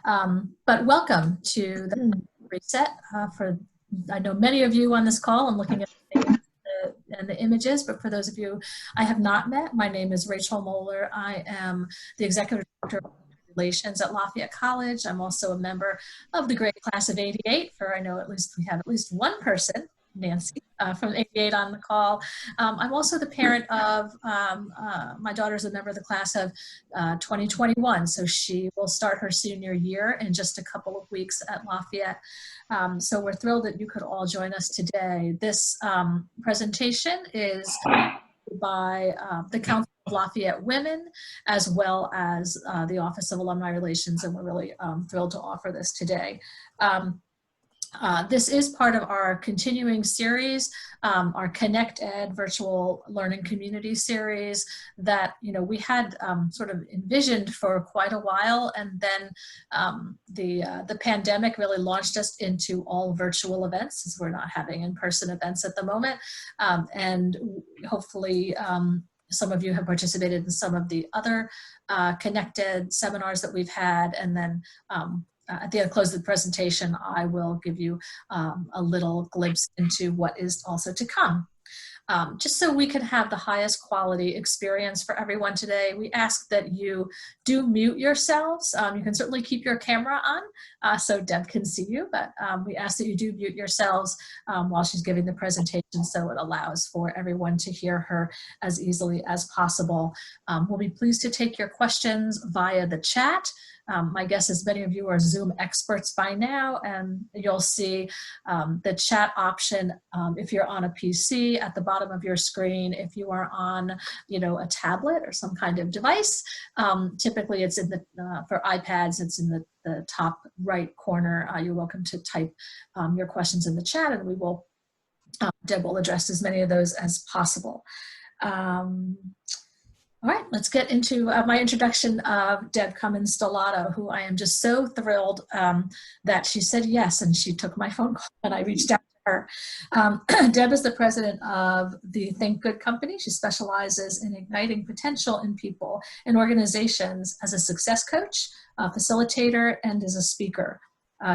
But welcome to the reset. I know many of you on this call. I'm looking at the images, but for those of you I have not met, my name is Rachel Moeller. I am the Executive Director of Relations at Lafayette College. I'm also a member of the grade class of '88, I know we have at least one person, Nancy, from '88 on the call. I'm also the parent of, my daughter's a member of the class of 2021, so she will start her senior year in just a couple of weeks at Lafayette. So we're thrilled that you could all join us today. This presentation is by the Council of Lafayette Women, as well as the Office of Alumni Relations, and we're really thrilled to offer this today. This is part of our continuing series, our Connect Ed virtual learning community series that we had sort of envisioned for quite a while, and then the pandemic really launched us into all virtual events, since we're not having in-person events at the moment, and hopefully some of you have participated in some of the other connected seminars that we've had, and then at the end, close of the presentation, I will give you a little glimpse into what is also to come. Just so we can have the highest quality experience for everyone today, we ask that you do mute yourselves. You can certainly keep your camera on so Deb can see you, but we ask that you do mute yourselves while she's giving the presentation, so it allows for everyone to hear her as easily as possible. We'll be pleased to take your questions via the chat. My guess is many of you are Zoom experts by now, and you'll see the chat option if you're on a PC at the bottom of your screen. If you are on, a tablet or some kind of device, typically it's in the, for iPads, it's in the top right corner. You're welcome to type your questions in the chat, and we will, Deb will address as many of those as possible. All right, let's get into my introduction of Deb Cummins Stellato, who I am just so thrilled that she said yes, and she took my phone call and I reached out to her. Deb is the president of the Think Good company. She specializes in igniting potential in people and organizations as a success coach, a facilitator, and as a speaker.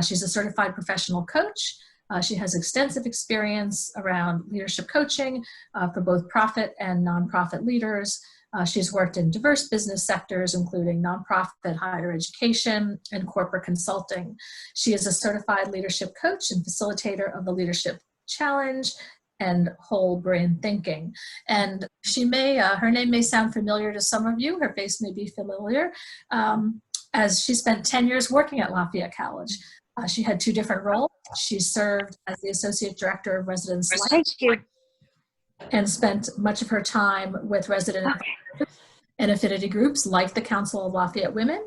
She's a certified professional coach. She has extensive experience around leadership coaching for both profit and nonprofit leaders. She's worked in diverse business sectors, including nonprofit, higher education, and corporate consulting. She is a certified leadership coach and facilitator of the Leadership Challenge and Whole Brain Thinking. And she may, her name may sound familiar to some of you. Her face may be familiar, as she spent 10 years working at Lafayette College. She had two different roles. She served as the Associate Director of Residence Life and spent much of her time with resident and affinity groups like the Council of Lafayette Women.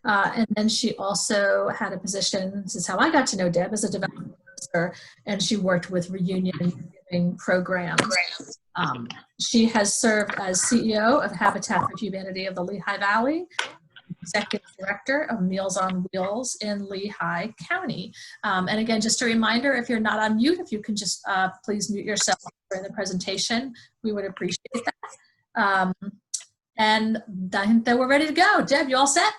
And then she also had a position, this is how I got to know Deb, as a development officer, and she worked with reunion and giving programs. She has served as CEO of Habitat for Humanity of the Lehigh Valley, Executive Director of Meals on Wheels in Lehigh County. And again, just a reminder, if you're not on mute, if you can just please mute yourself during the presentation, we would appreciate that. And I think that we're ready to go. Deb, you all set?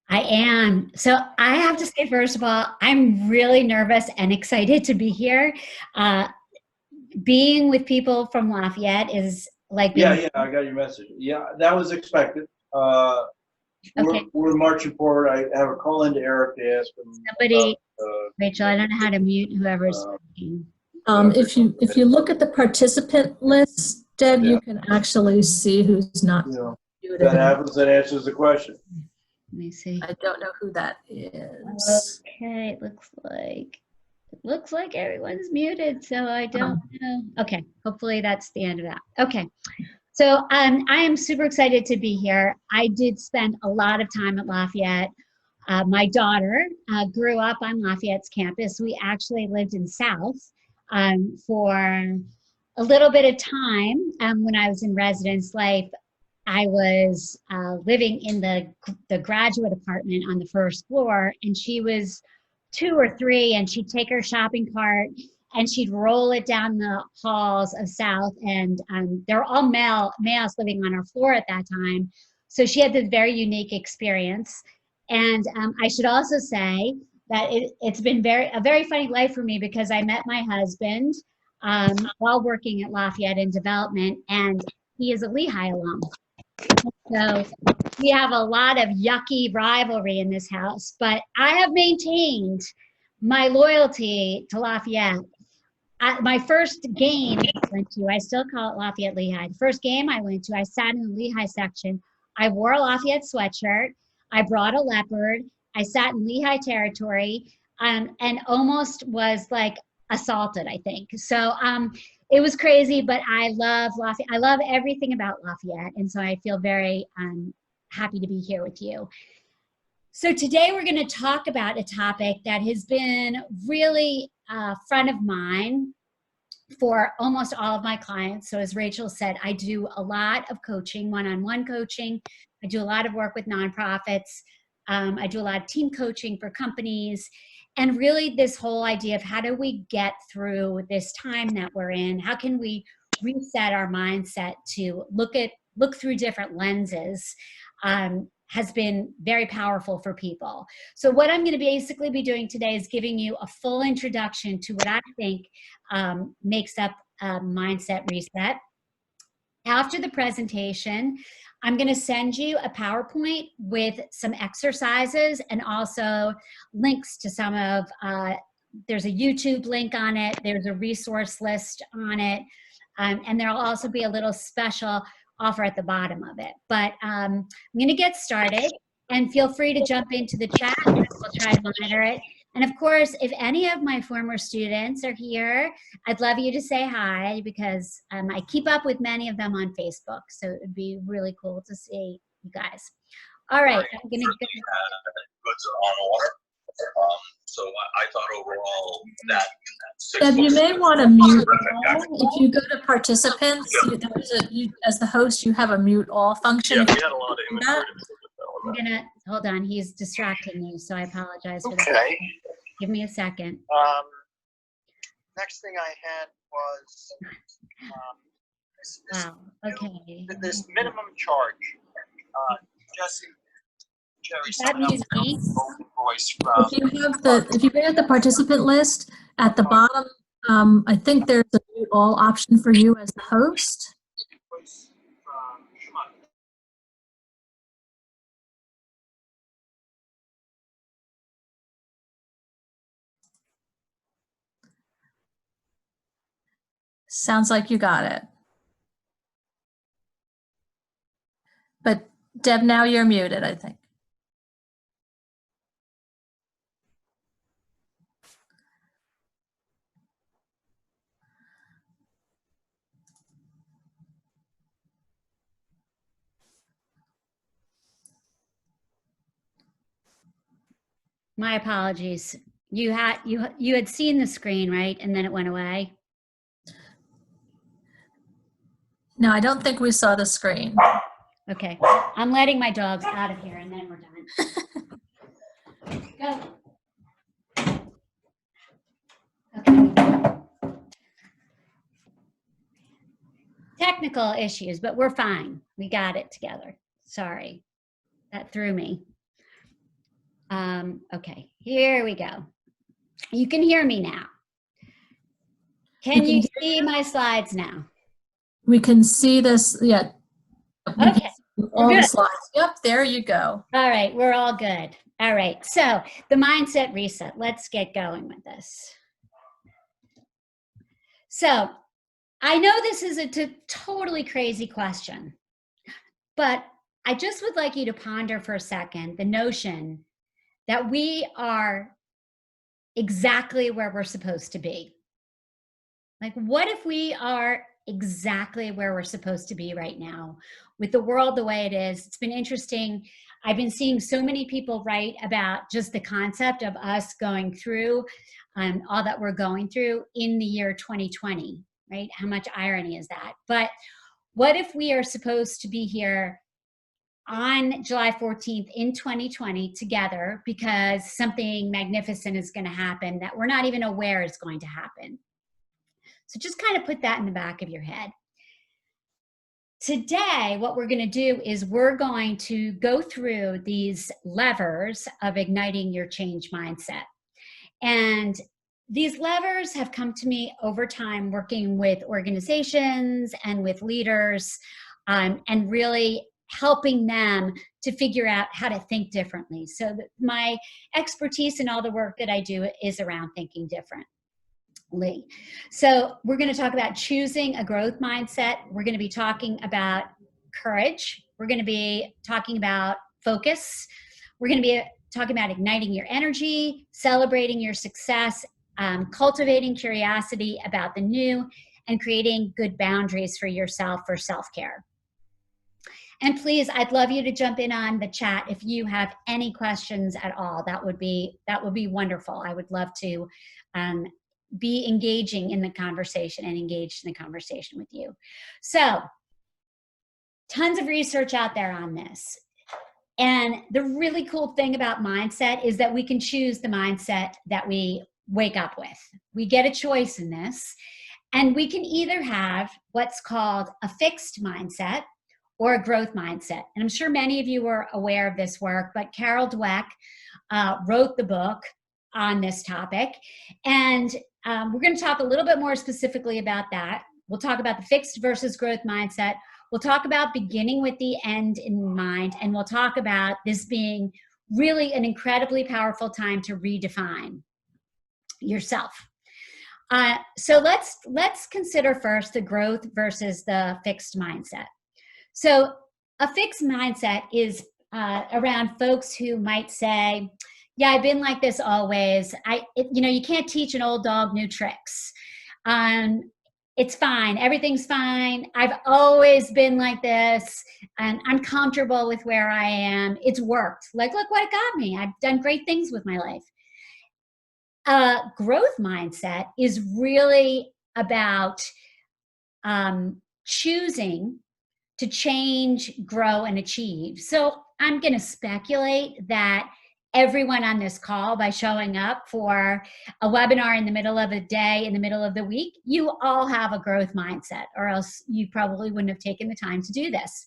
I am. So I have to say, first of all, I'm really nervous and excited to be here. Being with people from Lafayette is like being— Yeah, I got your message. Yeah, that was expected. Okay. We're marching forward. I have a call into Eric to ask him. Somebody, Rachel, I don't know how to mute whoever's speaking. If you look at the participant list, Deb, you can actually see who's not muted. That happens, that answers the question. Let me see. I don't know who that is. Okay, it looks like everyone's muted, so I don't know. Okay, hopefully that's the end of that. Okay. So I am super excited to be here. I did spend a lot of time at Lafayette. My daughter grew up on Lafayette's campus. We actually lived in South for a little bit of time. When I was in residence life, I was living in the graduate apartment on the first floor, and she was 2 or 3, and she'd take her shopping cart and she'd roll it down the halls of South, and there were all males living on our floor at that time. So she had this very unique experience. And I should also say that it's been a very funny life for me, because I met my husband while working at Lafayette in development, and he is a Lehigh alum. So we have a lot of yucky rivalry in this house, but I have maintained my loyalty to Lafayette. My first game I went to, I still call it Lafayette Lehigh. The first game I went to, I sat in the Lehigh section. I wore a Lafayette sweatshirt. I brought a leopard. I sat in Lehigh territory, and almost was like assaulted, I think. So it was crazy, but I love Lafayette. I love everything about Lafayette. And so I feel very happy to be here with you. So today we're going to talk about a topic that has been really front of mind for almost all of my clients. So as Rachel said, I do a lot of coaching, one-on-one coaching. I do a lot of work with nonprofits. I do a lot of team coaching for companies. And really this whole idea of how do we get through this time that we're in? How can we reset our mindset to look through different lenses? Has been very powerful for people. So what I'm going to basically be doing today is giving you a full introduction to what I think makes up a mindset reset. After the presentation, I'm going to send you a PowerPoint with some exercises and also links to some of, there's a YouTube link on it, there's a resource list on it, and there'll also be a little special offer at the bottom of it. But I'm going to get started, and feel free to jump into the chat. We'll try to monitor it. And of course, if any of my former students are here, I'd love you to say hi, because I keep up with many of them on Facebook. So it would be really cool to see you guys. All right. I'm going to go. Goods are on order. So I thought overall that. Deb, you may want to mute all. If you go to participants, as the host, you have a mute all function. Yeah, we had a lot of inventory. I'm gonna, hold on, he's distracting me, so I apologize for that. Okay. Give me a second. Next thing I had was Wow, okay. this minimum charge. Jesse, Jerry, That means me? voice from. If you go to the participant list at the bottom, I think there's a mute all option for you as the host. Sounds like you got it. But Deb, now you're muted, I think. My apologies. You had seen the screen, right? And then it went away. No, I don't think we saw the screen. Okay, I'm letting my dogs out of here, and then we're done. Go. Okay. Technical issues, but we're fine. We got it together. Sorry, that threw me. Okay, here we go. You can hear me now. Can you see my slides now? We can see this, yeah. Okay. All the slides. Yep, there you go. All right, we're all good. All right, so the mindset reset. Let's get going with this. So I know this is a totally crazy question, but I just would like you to ponder for a second the notion that we are exactly where we're supposed to be. Like, what if we are exactly where we're supposed to be right now with the world the way it is? It's been interesting. I've been seeing so many people write about just the concept of us going through all that we're going through in the year 2020, right? How much irony is that? But what if we are supposed to be here on July 14th in 2020 together because something magnificent is going to happen that we're not even aware is going to happen? So just kind of put that in the back of your head. Today, what we're going to do is we're going to go through these levers of igniting your change mindset. And these levers have come to me over time working with organizations and with leaders, and really helping them to figure out how to think differently. So my expertise in all the work that I do is around thinking differently. So we're going to talk about choosing a growth mindset. We're going to be talking about courage. We're going to be talking about focus. We're going to be talking about igniting your energy, celebrating your success, cultivating curiosity about the new, and creating good boundaries for yourself for self-care. And please, I'd love you to jump in on the chat if you have any questions at all. That would be wonderful. I would love to be engaging in the conversation and engaged in the conversation with you. So, tons of research out there on this. And the really cool thing about mindset is that we can choose the mindset that we wake up with. We get a choice in this, and we can either have what's called a fixed mindset or a growth mindset. And I'm sure many of you are aware of this work, but Carol Dweck wrote the book on this topic. And we're going to talk a little bit more specifically about that. We'll talk about the fixed versus growth mindset. We'll talk about beginning with the end in mind, and we'll talk about this being really an incredibly powerful time to redefine yourself. So let's consider first the growth versus the fixed mindset. So a fixed mindset is around folks who might say, yeah, I've been like this always. You can't teach an old dog new tricks. It's fine. Everything's fine. I've always been like this, and I'm comfortable with where I am. It's worked. Like, look what it got me. I've done great things with my life. Growth mindset is really about choosing to change, grow, and achieve. So I'm going to speculate that everyone on this call, by showing up for a webinar in the middle of a day, in the middle of the week, you all have a growth mindset, or else you probably wouldn't have taken the time to do this.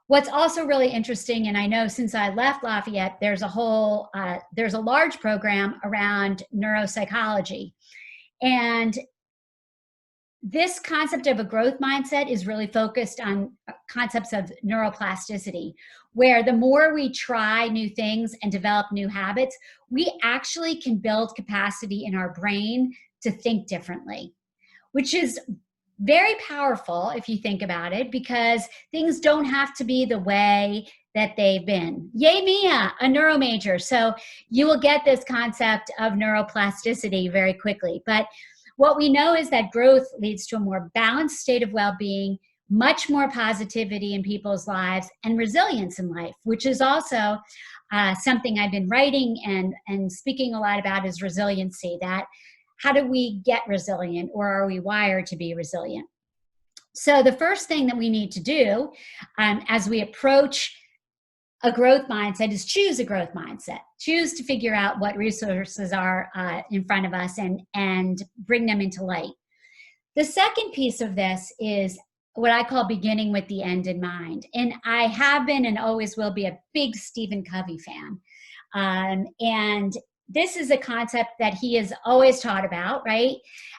What's also really interesting, and I know since I left Lafayette, there's a large program around neuropsychology. And this concept of a growth mindset is really focused on concepts of neuroplasticity, where the more we try new things and develop new habits, we actually can build capacity in our brain to think differently, which is very powerful if you think about it, because things don't have to be the way that they've been. Yay, Mia, a neuro major. So you will get this concept of neuroplasticity very quickly. But what we know is that growth leads to a more balanced state of well-being, much more positivity in people's lives, and resilience in life, which is also something I've been writing and speaking a lot about, is resiliency. That how do we get resilient, or are we wired to be resilient? So the first thing that we need to do as we approach a growth mindset is choose a growth mindset. Choose to figure out what resources are in front of us and bring them into light. The second piece of this is what I call beginning with the end in mind. And I have been and always will be a big Stephen Covey fan. And this is a concept that he has always taught about, right?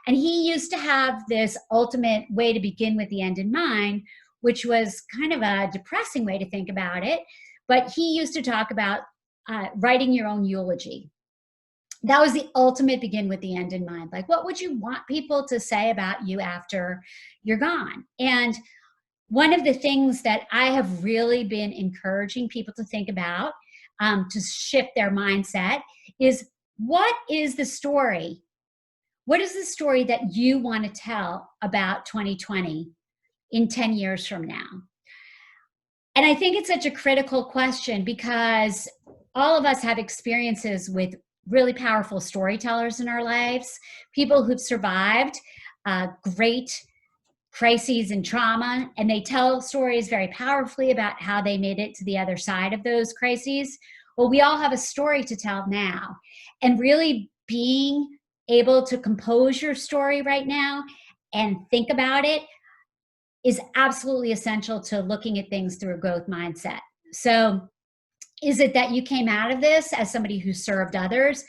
And he used to have this ultimate way to begin with the end in mind, which was kind of a depressing way to think about it. But he used to talk about writing your own eulogy. That was the ultimate begin with the end in mind. Like, what would you want people to say about you after you're gone? And one of the things that I have really been encouraging people to think about to shift their mindset is, what is the story? What is the story that you want to tell about 2020 in 10 years from now? And I think it's such a critical question, because all of us have experiences with really powerful storytellers in our lives, people who've survived great crises and trauma, and they tell stories very powerfully about how they made it to the other side of those crises. Well, we all have a story to tell now, and really being able to compose your story right now and think about it is absolutely essential to looking at things through a growth mindset. So is it that you came out of this as somebody who served others?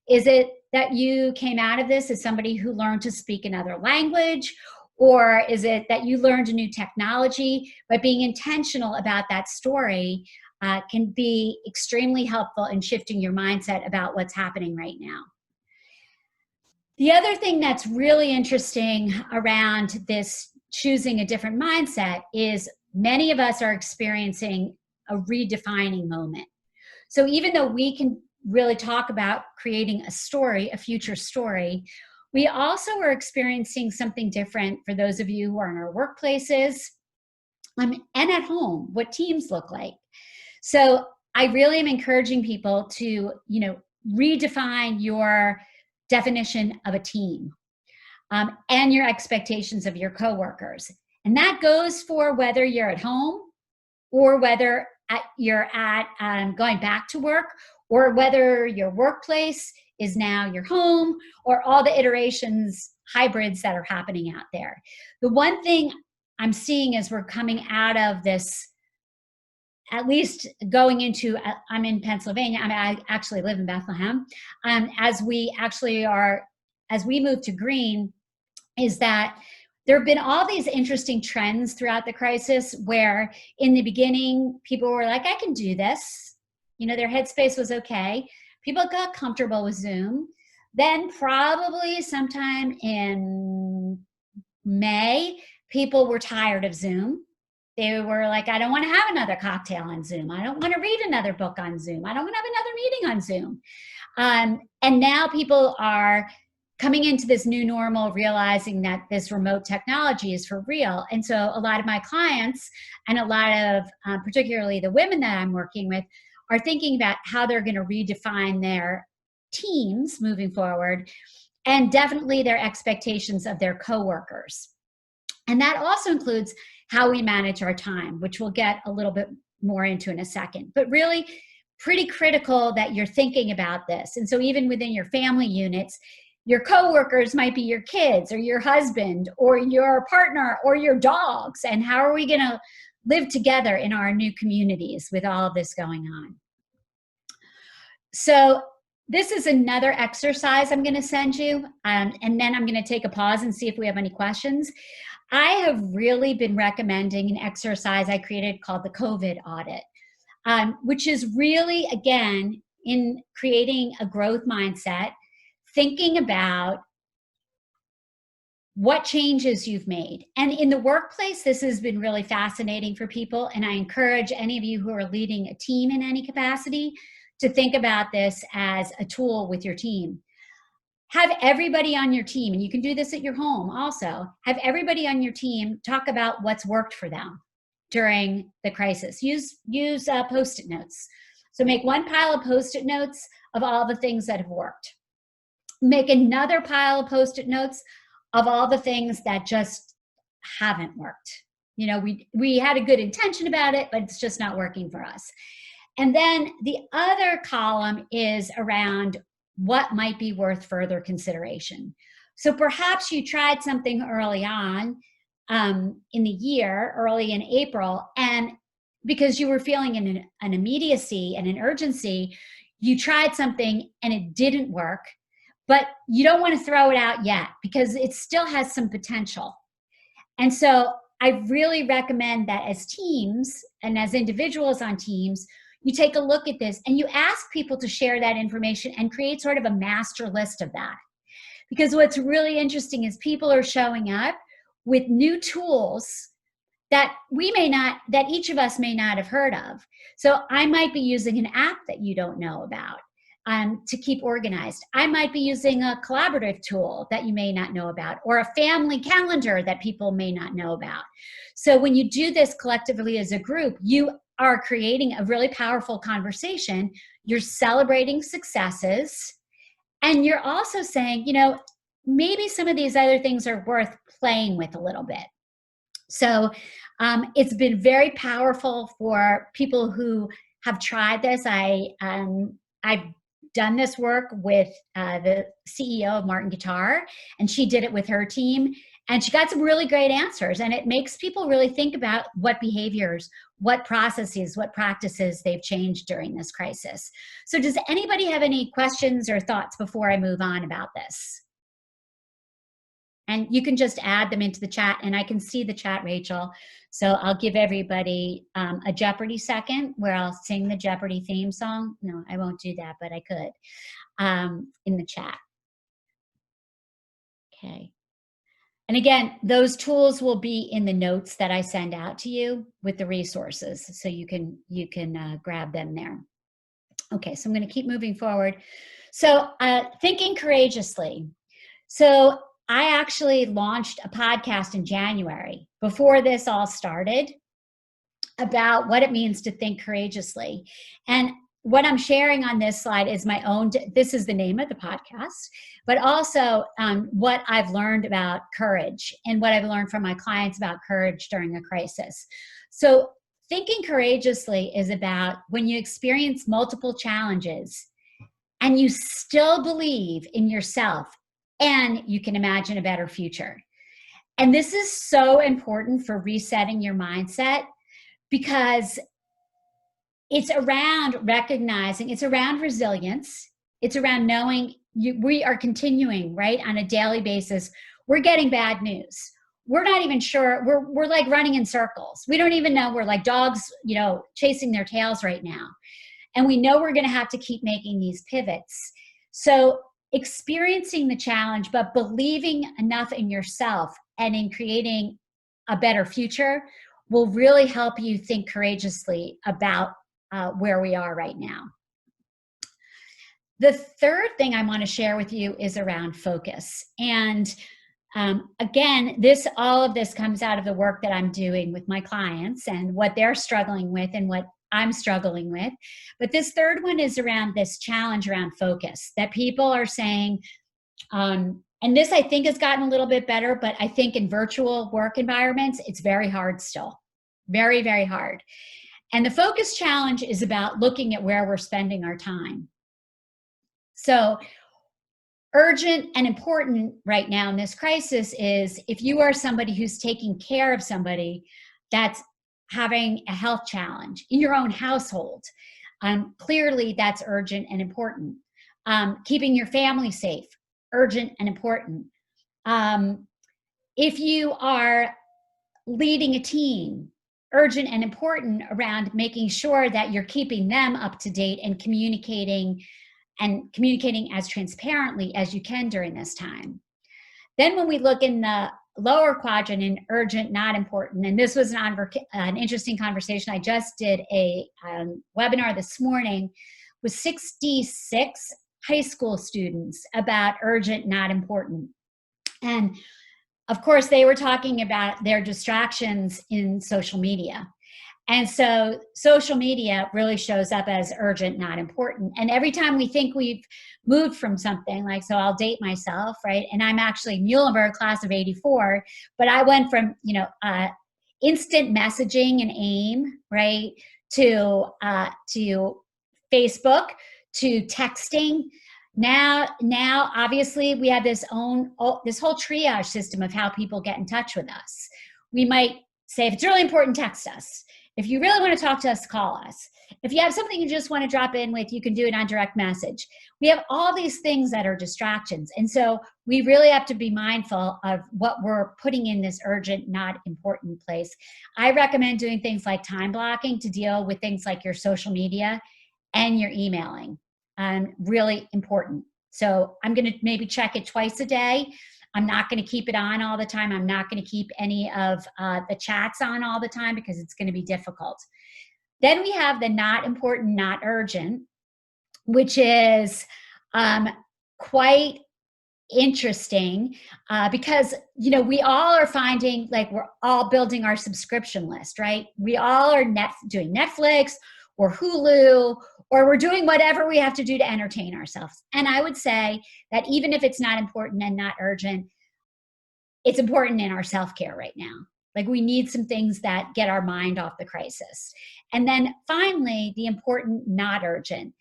Is it that you came out of this as somebody who learned to speak another language? Or is it that you learned a new technology? But being intentional about that story can be extremely helpful in shifting your mindset about what's happening right now. The other thing that's really interesting around this choosing a different mindset is many of us are experiencing a redefining moment. So even though we can really talk about creating a story, a future story, we also are experiencing something different for those of you who are in our workplaces and at home, what teams look like. So I really am encouraging people to, redefine your definition of a team and your expectations of your coworkers. And that goes for whether you're at home or whether you're going back to work, or whether your workplace is now your home, or all the iterations, hybrids that are happening out there. The one thing I'm seeing as we're coming out of this, at least going into, I'm in Pennsylvania, I actually live in Bethlehem, as we move to green, is that there have been all these interesting trends throughout the crisis where in the beginning, people were like, I can do this. Their headspace was okay. People got comfortable with Zoom. Then probably sometime in May, people were tired of Zoom. They were like, I don't want to have another cocktail on Zoom. I don't want to read another book on Zoom. I don't want to have another meeting on Zoom. And now people are coming into this new normal, realizing that this remote technology is for real. And so a lot of my clients and a lot of, particularly the women that I'm working with, are thinking about how they're going to redefine their teams moving forward, and definitely their expectations of their coworkers. And that also includes how we manage our time, which we'll get a little bit more into in a second. But really pretty critical that you're thinking about this. And so even within your family units, your coworkers might be your kids or your husband or your partner or your dogs. And how are we going to live together in our new communities with all of this going on? So this is another exercise I'm going to send you, and then I'm going to take a pause and see if we have any questions. I have really been recommending an exercise I created called the COVID audit, which is really, again, in creating a growth mindset, thinking about what changes you've made. And in the workplace, this has been really fascinating for people, and I encourage any of you who are leading a team in any capacity to think about this as a tool with your team. Have everybody on your team, and you can do this at your home also, have everybody on your team talk about what's worked for them during the crisis. Use Post-it notes. So make one pile of Post-it notes of all the things that have worked. Make another pile of Post-it notes of all the things that just haven't worked. We had a good intention about it, but it's just not working for us. And then the other column is around what might be worth further consideration. So perhaps you tried something early on in the year, early in April, and because you were feeling an immediacy and an urgency, you tried something and it didn't work, but you don't want to throw it out yet because it still has some potential. And so I really recommend that as teams and as individuals on teams, you take a look at this and you ask people to share that information and create sort of a master list of that. Because what's really interesting is people are showing up with new tools that that each of us may not have heard of. So I might be using an app that you don't know about to keep organized. I might be using a collaborative tool that you may not know about, or a family calendar that people may not know about. So when you do this collectively as a group, you are creating a really powerful conversation. You're celebrating successes, and you're also saying, maybe some of these other things are worth playing with a little bit. So it's been very powerful for people who have tried this. I've done this work with the CEO of Martin Guitar, and she did it with her team. And she got some really great answers, and it makes people really think about what behaviors, what processes, what practices they've changed during this crisis. So does anybody have any questions or thoughts before I move on about this? And you can just add them into the chat, and I can see the chat, Rachel. So I'll give everybody a Jeopardy second where I'll sing the Jeopardy theme song. No, I won't do that, but I could in the chat. Okay. And again, those tools will be in the notes that I send out to you with the resources, so you can grab them there. Okay, so I'm going to keep moving forward. So thinking courageously. So I actually launched a podcast in January before this all started about what it means to think courageously. And what I'm sharing on this slide is my own, this is the name of the podcast, but also what I've learned about courage and what I've learned from my clients about courage during a crisis. So thinking courageously is about when you experience multiple challenges and you still believe in yourself and you can imagine a better future. And this is so important for resetting your mindset, because it's around recognizing, it's around resilience, it's around knowing we are continuing, right, on a daily basis. We're getting bad news. We're not even sure, we're like running in circles. We don't even know, we're like dogs, you know, chasing their tails right now. And we know we're gonna have to keep making these pivots. So experiencing the challenge, but believing enough in yourself and in creating a better future will really help you think courageously about where we are right now. The third thing I want to share with you is around focus. And again, all of this comes out of the work that I'm doing with my clients and what they're struggling with and what I'm struggling with. But this third one is around this challenge around focus that people are saying, and this I think has gotten a little bit better, but I think in virtual work environments, it's very hard still. Very, very hard. And the focus challenge is about looking at where we're spending our time. So urgent and important right now in this crisis is if you are somebody who's taking care of somebody that's having a health challenge in your own household, clearly that's urgent and important. Keeping your family safe, urgent and important. If you are leading a team, urgent and important around making sure that you're keeping them up to date and communicating as transparently as you can during this time. Then when we look in the lower quadrant in urgent, not important, and this was an interesting conversation. I just did a webinar this morning with 66 high school students about urgent, not important. And of course, they were talking about their distractions in social media. And so social media really shows up as urgent, not important. And every time we think we've moved from something, like, so I'll date myself, right? And I'm actually Muhlenberg class of 84, but I went from, instant messaging and AIM, right? To Facebook, to texting. Now, obviously, we have this whole triage system of how people get in touch with us. We might say, if it's really important, text us. If you really want to talk to us, call us. If you have something you just want to drop in with, you can do it on direct message. We have all these things that are distractions. And so we really have to be mindful of what we're putting in this urgent, not important place. I recommend doing things like time blocking to deal with things like your social media and your emailing. Really important. So I'm going to maybe check it twice a day. I'm not going to keep it on all the time. I'm not going to keep any of the chats on all the time because it's going to be difficult. Then we have the not important, not urgent, which is quite interesting because, we all are finding like we're all building our subscription list, right? We all are doing Netflix or Hulu, or we're doing whatever we have to do to entertain ourselves. And I would say that even if it's not important and not urgent, it's important in our self-care right now. Like we need some things that get our mind off the crisis. And then finally, the important, not urgent.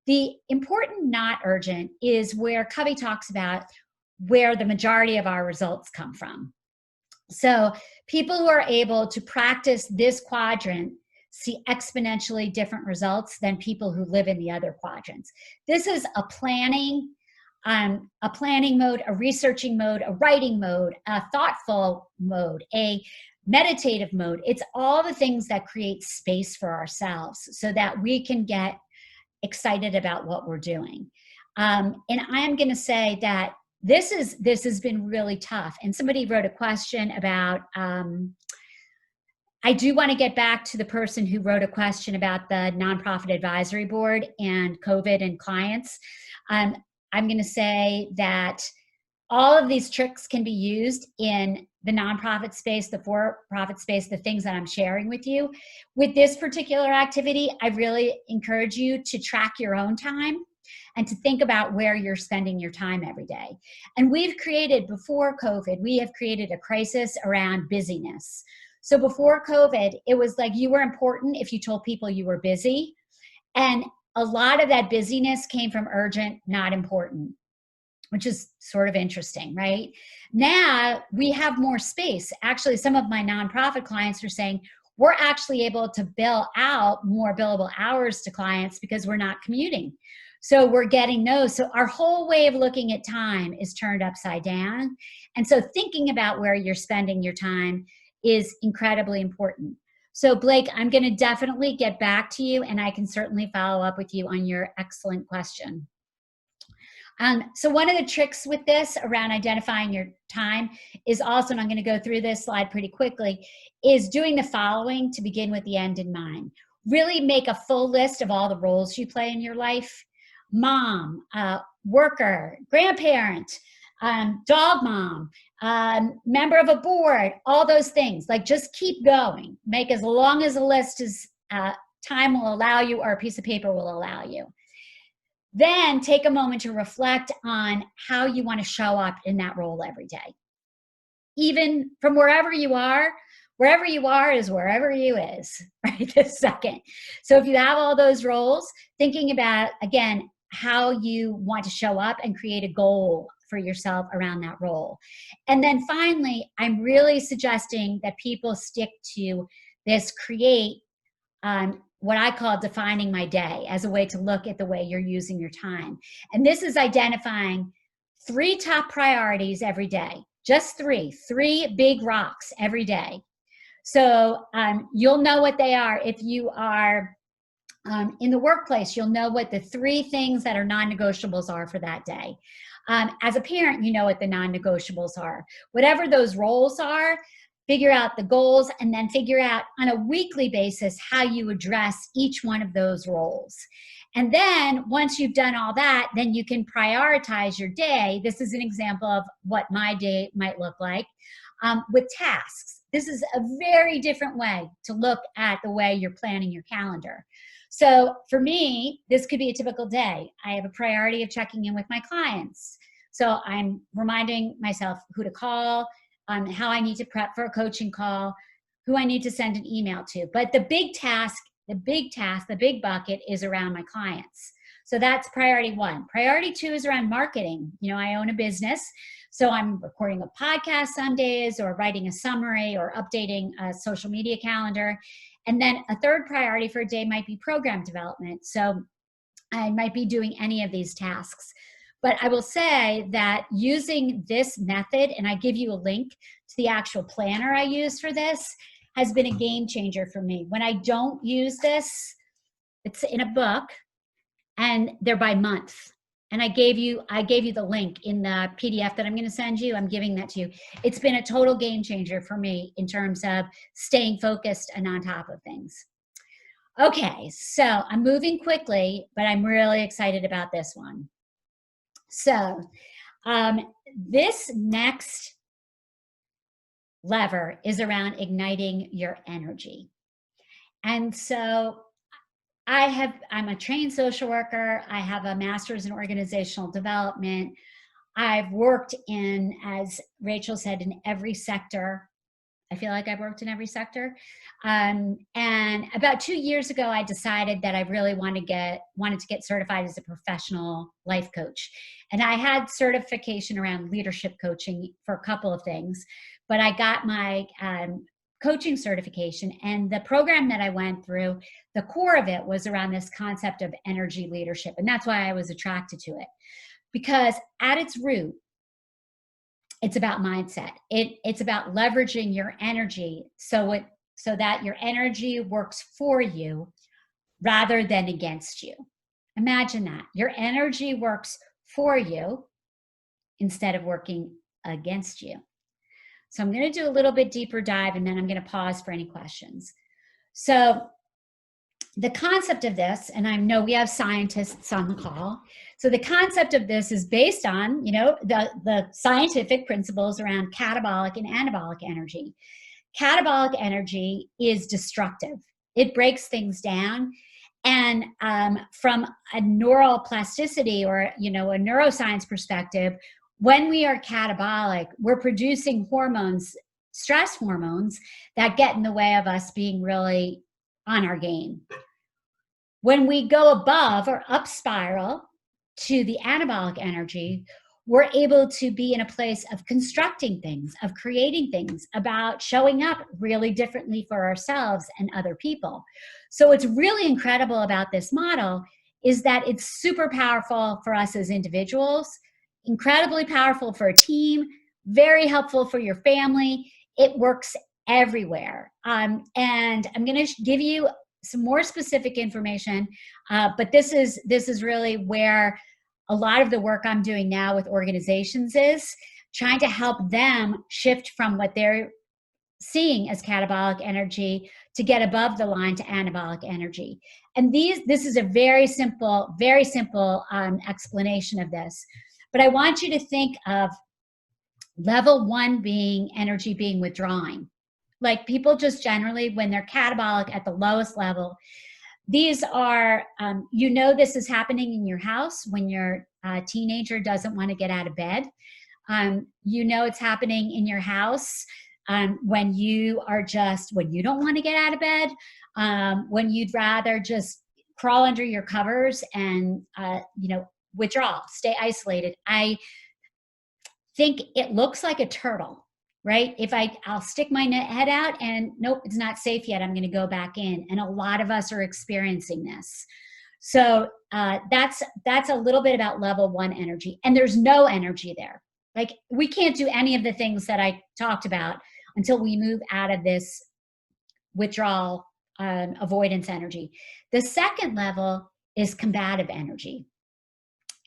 The important, not urgent is where Covey talks about where the majority of our results come from. So people who are able to practice this quadrant see exponentially different results than people who live in the other quadrants. This is a planning mode, a researching mode, a writing mode, a thoughtful mode, a meditative mode. It's all the things that create space for ourselves so that we can get excited about what we're doing. And I am going to say that this has been really tough. And somebody wrote a question about, I do want to get back to the person who wrote a question about the nonprofit advisory board and COVID and clients. I'm going to say that all of these tricks can be used in the nonprofit space, the for-profit space, the things that I'm sharing with you. With this particular activity, I really encourage you to track your own time and to think about where you're spending your time every day. And we've created, before COVID, we have created a crisis around busyness. So before COVID, it was like you were important if you told people you were busy. And a lot of that busyness came from urgent, not important, which is sort of interesting, right? Now we have more space. Actually, some of my nonprofit clients are saying we're actually able to bill out more billable hours to clients because we're not commuting. So we're getting those. So our whole way of looking at time is turned upside down. And so thinking about where you're spending your time is incredibly important. So Blake, I'm going to definitely get back to you, and I can certainly follow up with you on your excellent question. So one of the tricks with this around identifying your time is also, and I'm going to go through this slide pretty quickly, is doing the following to begin with the end in mind. Really make a full list of all the roles you play in your life. Mom, worker, grandparent, dog mom, member of a board, all those things. Like, just keep going. Make as long as a list as time will allow you, or a piece of paper will allow you. Then take a moment to reflect on how you want to show up in that role every day. Even from wherever you are is wherever you is, right this second. So if you have all those roles, thinking about, again, how you want to show up and create a goal for yourself around that role. And then finally, I'm really suggesting that people stick to this create what I call defining my day as a way to look at the way you're using your time. And this is identifying 3 top priorities every day, just 3 big rocks every day. So you'll know what they are. If you are in the workplace, you'll know what the 3 things that are non-negotiables are for that day. As a parent, you know what the non-negotiables are. Whatever those roles are, figure out the goals, and then figure out on a weekly basis how you address each one of those roles. And then once you've done all that, then you can prioritize your day. This is an example of what my day might look like with tasks. This is a very different way to look at the way you're planning your calendar. So for me, this could be a typical day. I have a priority of checking in with my clients. So I'm reminding myself who to call, how I need to prep for a coaching call, who I need to send an email to. But the big bucket is around my clients. So that's priority 1. Priority 2 is around marketing. You know, I own a business, so I'm recording a podcast some days, or writing a summary, or updating a social media calendar. And then a third priority for a day might be program development. So I might be doing any of these tasks. But I will say that using this method, and I give you a link to the actual planner I use for this, has been a game changer for me. When I don't use this, it's in a book, and they're by month. And I gave you the link in the PDF that I'm going to send you. I'm giving that to you. It's been a total game changer for me in terms of staying focused and on top of things. Okay, so I'm moving quickly, but I'm really excited about this one. So this next lever is around igniting your energy. And so I'm a trained social worker. I have a master's in organizational development. I've worked in, as Rachel said, in every sector. I feel like I've worked in every sector. And about 2 years ago, I decided that I really wanted to get certified as a professional life coach. And I had certification around leadership coaching for a couple of things. but I got my coaching certification, and the program that I went through, the core of it was around this concept of energy leadership. And that's why I was attracted to it, because at its root, it's about mindset. It's about leveraging your energy so that your energy works for you rather than against you. Imagine that. Your energy works for you instead of working against you. So I'm going to do a little bit deeper dive, and then I'm going to pause for any questions. So the concept of this, and I know we have scientists on the call, so the concept of this is based on, the scientific principles around catabolic and anabolic energy. Catabolic energy is destructive. It breaks things down. And from a neural plasticity or, a neuroscience perspective, when we are catabolic, we're producing hormones, stress hormones, that get in the way of us being really on our game. When we go above or up spiral to the anabolic energy, we're able to be in a place of constructing things, of creating things, about showing up really differently for ourselves and other people. So what's really incredible about this model is that it's super powerful for us as individuals, incredibly powerful for a team, very helpful for your family. It works everywhere. And I'm going to give you some more specific information, but this is really where a lot of the work I'm doing now with organizations is trying to help them shift from what they're seeing as catabolic energy to get above the line to anabolic energy. And this is a very simple explanation of this. But I want you to think of level 1 being energy being withdrawing. Like people just generally, when they're catabolic at the lowest level, these are, this is happening in your house when your teenager doesn't want to get out of bed. It's happening in your house when you don't want to get out of bed, when you'd rather just crawl under your covers and, withdraw, stay isolated. I think it looks like a turtle, right? If I'll stick my head out and nope, it's not safe yet, I'm going to go back in. And a lot of us are experiencing this. So that's a little bit about level 1 energy. And there's no energy there. Like we can't do any of the things that I talked about until we move out of this withdrawal, avoidance energy. The second level is combative energy.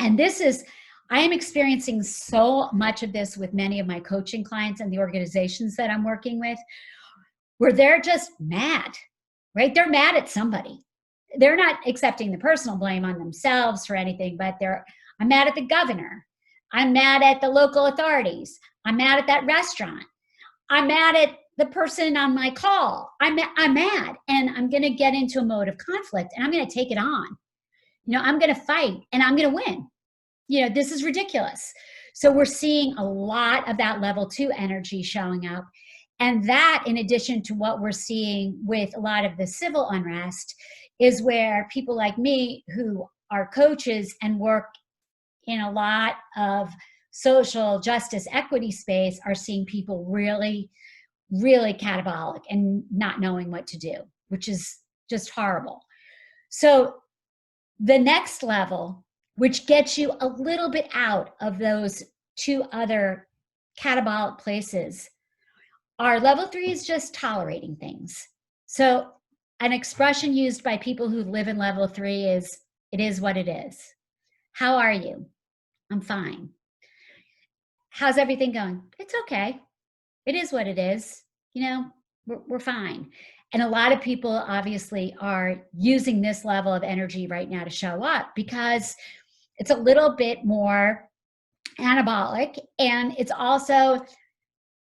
And I am experiencing so much of this with many of my coaching clients and the organizations that I'm working with, where they're just mad, right? They're mad at somebody. They're not accepting the personal blame on themselves for anything, but I'm mad at the governor. I'm mad at the local authorities. I'm mad at that restaurant. I'm mad at the person on my call. I'm mad, and I'm going to get into a mode of conflict, and I'm going to take it on. I'm going to fight, and I'm going to win. This is ridiculous. So we're seeing a lot of that level 2 energy showing up. And that, in addition to what we're seeing with a lot of the civil unrest, is where people like me who are coaches and work in a lot of social justice equity space are seeing people really, really catabolic and not knowing what to do, which is just horrible. So the next level, which gets you a little bit out of those 2 other catabolic places, our level 3 is just tolerating things. So an expression used by people who live in level 3 is, it is what it is. How are you? I'm fine. How's everything going? It's okay. It is what it is. We're fine. And a lot of people obviously are using this level of energy right now to show up because it's a little bit more anabolic, and it's also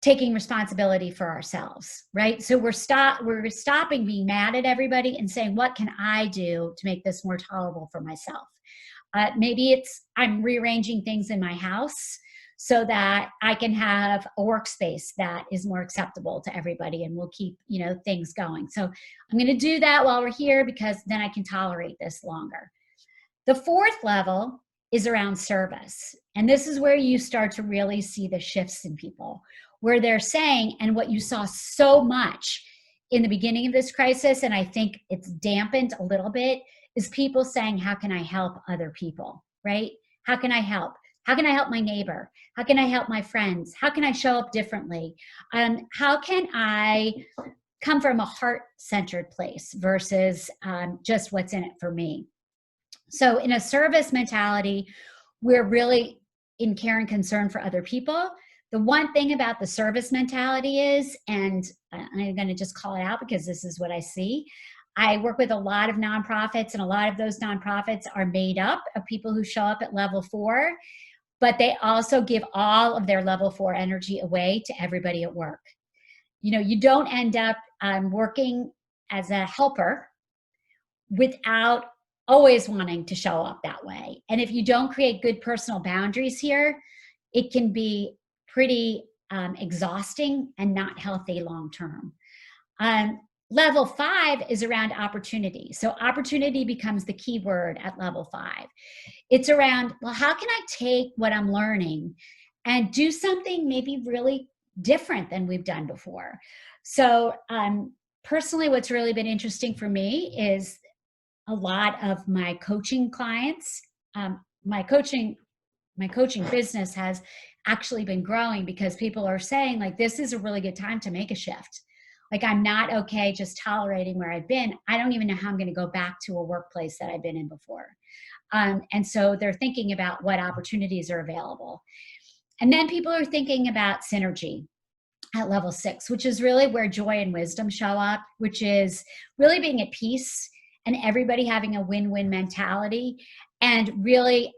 taking responsibility for ourselves, right? So we're stopping being mad at everybody and saying, what can I do to make this more tolerable for myself? Maybe I'm rearranging things in my house so that I can have a workspace that is more acceptable to everybody, and we'll keep, things going. So I'm going to do that while we're here because then I can tolerate this longer. The 4th level is around service. And this is where you start to really see the shifts in people, where they're saying, and what you saw so much in the beginning of this crisis, and I think it's dampened a little bit, is people saying, how can I help other people, right? How can I help? How can I help my neighbor? How can I help my friends? How can I show up differently? How can I come from a heart-centered place versus just what's in it for me? So in a service mentality, we're really in care and concern for other people. The one thing about the service mentality is, and I'm going to just call it out because this is what I see, I work with a lot of nonprofits, and a lot of those nonprofits are made up of people who show up at level 4, but they also give all of their level 4 energy away to everybody at work. You know, you don't end up working as a helper without always wanting to show up that way. And if you don't create good personal boundaries here, it can be pretty exhausting and not healthy long-term. Level 5 is around opportunity. So opportunity becomes the key word at level 5. It's around, well, how can I take what I'm learning and do something maybe really different than we've done before? So personally, what's really been interesting for me is a lot of my coaching clients, my coaching business has actually been growing because people are saying, like, this is a really good time to make a shift. Like, I'm not okay just tolerating where I've been. I don't even know how I'm going to go back to a workplace that I've been in before. And so they're thinking about what opportunities are available. And then people are thinking about synergy at level 6, which is really where joy and wisdom show up, which is really being at peace and everybody having a win-win mentality, and really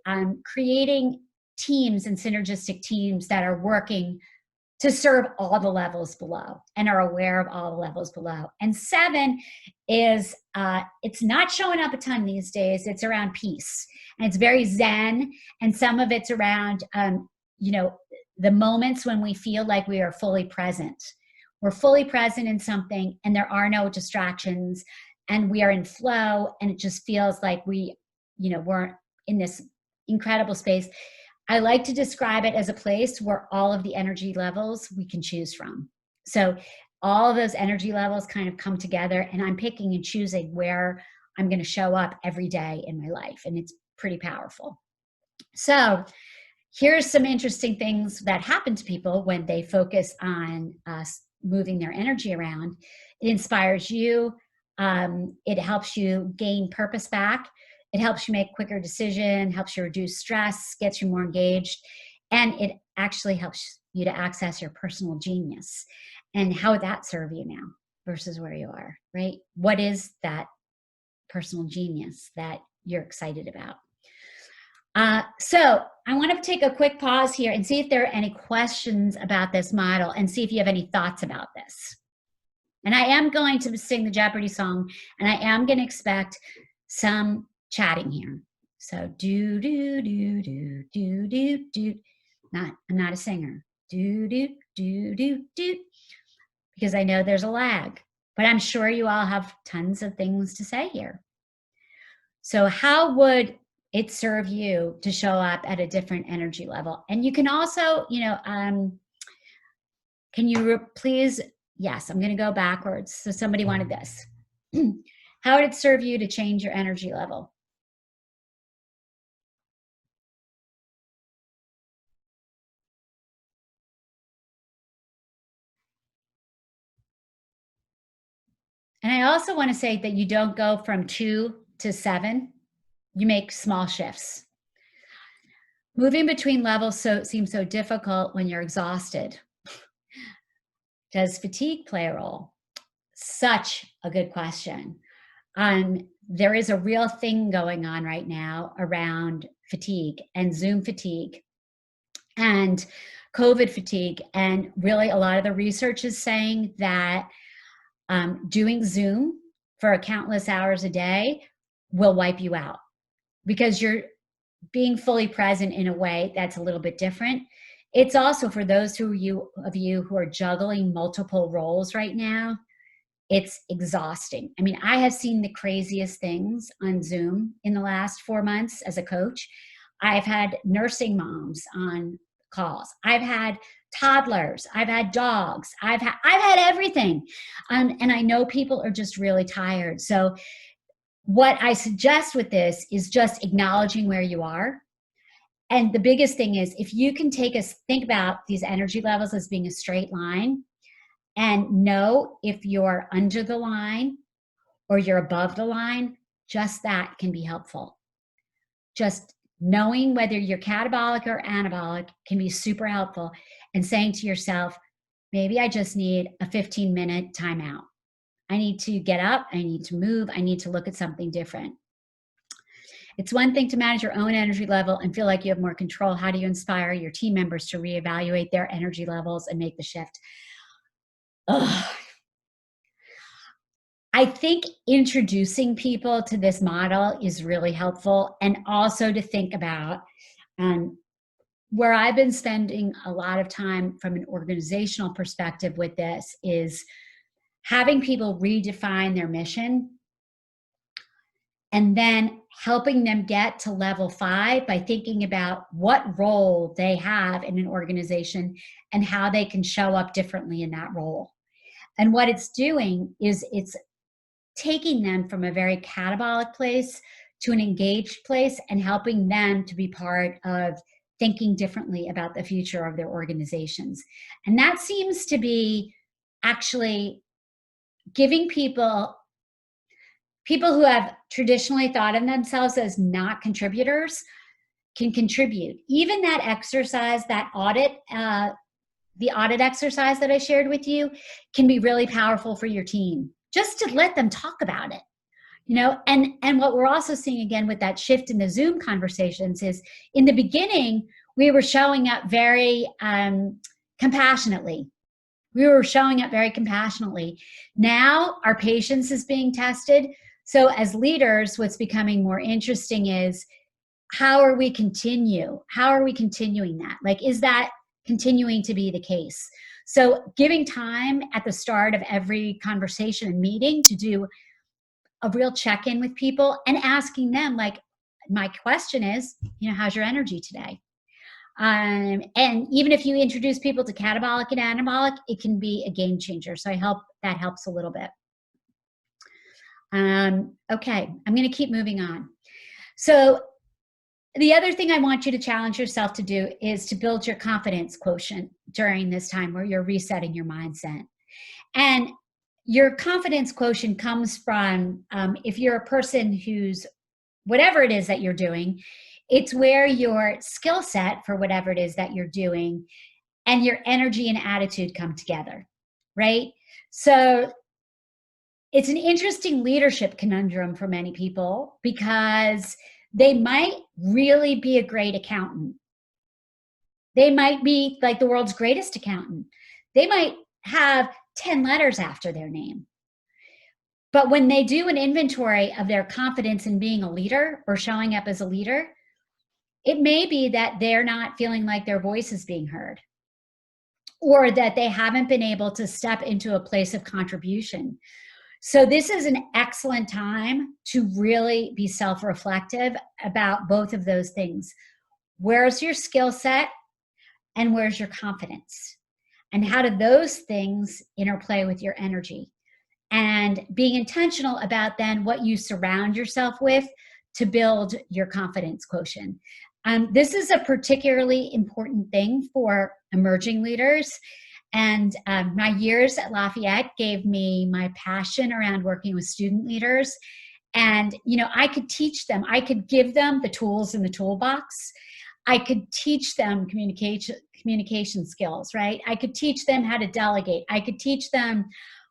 creating teams and synergistic teams that are working to serve all the levels below and are aware of all the levels below. And 7 is, it's not showing up a ton these days. It's around peace, and it's very Zen. And some of it's around, you know, the moments when we feel like we are fully present. We're fully present in something and there are no distractions and we are in flow, and it just feels like we, you know, we're in this incredible space. I like to describe it as a place where all of the energy levels we can choose from. So all of those energy levels kind of come together, and I'm picking and choosing where I'm going to show up every day in my life. And it's pretty powerful. So here's some interesting things that happen to people when they focus on moving their energy around. It inspires you. It helps you gain purpose back. It helps you make quicker decisions, helps you reduce stress, gets you more engaged, and it actually helps you to access your personal genius. And how would that serve you now versus where you are, right? What is that personal genius that you're excited about? So I want to take a quick pause here and see if there are any questions about this model and see if you have any thoughts about this. And I am going to sing the Jeopardy song, and I am going to expect some chatting here. So do do do do do do do. I'm not a singer. Do do do do do. Because I know there's a lag, but I'm sure you all have tons of things to say here. So how would it serve you to show up at a different energy level? And you can also, you know, can you please? Yes, I'm going to go backwards. So somebody wanted this. How would it serve you to change your energy level? And I also want to say that you don't go from 2 to 7. You make small shifts. Moving between levels seems so difficult when you're exhausted. Does fatigue play a role? Such a good question. There is a real thing going on right now around fatigue and Zoom fatigue and COVID fatigue. And really a lot of the research is saying that doing Zoom for countless hours a day will wipe you out because you're being fully present in a way that's a little bit different. It's also for those of you who are juggling multiple roles right now, it's exhausting. I mean, I have seen the craziest things on Zoom in the last 4 months as a coach. I've had nursing moms on calls. I've had toddlers. I've had dogs. I've had everything. And I know people are just really tired. So what I suggest with this is just acknowledging where you are. And the biggest thing is, if you can think about these energy levels as being a straight line, and know if you're under the line or you're above the line, just that can be helpful. Just knowing whether you're catabolic or anabolic can be super helpful, and saying to yourself, maybe I just need a 15-minute timeout. I need to get up, I need to move, I need to look at something different. It's one thing to manage your own energy level and feel like you have more control. How do you inspire your team members to reevaluate their energy levels and make the shift? Ugh. I think introducing people to this model is really helpful, and also to think about where I've been spending a lot of time from an organizational perspective with this is having people redefine their mission, and then helping them get to level 5 by thinking about what role they have in an organization and how they can show up differently in that role. And what it's doing is it's taking them from a very catabolic place to an engaged place, and helping them to be part of thinking differently about the future of their organizations. And that seems to be actually giving people who have traditionally thought of themselves as not contributors can contribute. Even that exercise, that audit, the audit exercise that I shared with you, can be really powerful for your team, just to let them talk about it. And what we're also seeing again with that shift in the Zoom conversations is, in the beginning, we were showing up very compassionately. Now our patience is being tested. So as leaders, what's becoming more interesting is, how are we continuing that? Like, is that continuing to be the case? So giving time at the start of every conversation and meeting to do a real check-in with people, and asking them, like, my question is, how's your energy today? And even if you introduce people to catabolic and anabolic, it can be a game changer. So that helps a little bit. Okay, I'm going to keep moving on. So the other thing I want you to challenge yourself to do is to build your confidence quotient during this time where you're resetting your mindset. And your confidence quotient comes from, if you're a person who's, whatever it is that you're doing, it's where your skill set for whatever it is that you're doing and your energy and attitude come together, right? So it's an interesting leadership conundrum for many people, because they might really be a great accountant. They might be like the world's greatest accountant. They might have 10 letters after their name. But when they do an inventory of their confidence in being a leader or showing up as a leader, it may be that they're not feeling like their voice is being heard, or that they haven't been able to step into a place of contribution. So this is an excellent time to really be self-reflective about both of those things. Where's your skill set and where's your confidence? And how do those things interplay with your energy? And being intentional about then what you surround yourself with to build your confidence quotient. This is a particularly important thing for emerging leaders. And my years at Lafayette gave me my passion around working with student leaders. And, I could teach them, I could give them the tools in the toolbox. I could teach them communication skills, right? I could teach them how to delegate. I could teach them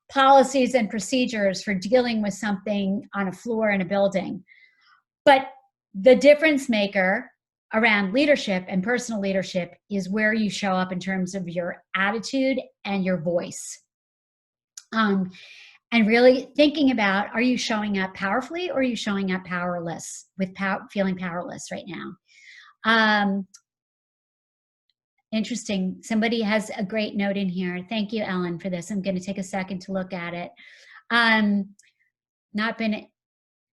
policies and procedures for dealing with something on a floor in a building. But the difference maker around leadership and personal leadership is where you show up in terms of your attitude and your voice. And really thinking about, are you showing up powerfully, or are you showing up powerless, feeling powerless right now? Interesting. Somebody has a great note in here. Thank you, Ellen, for this. I'm going to take a second to look at it. Not been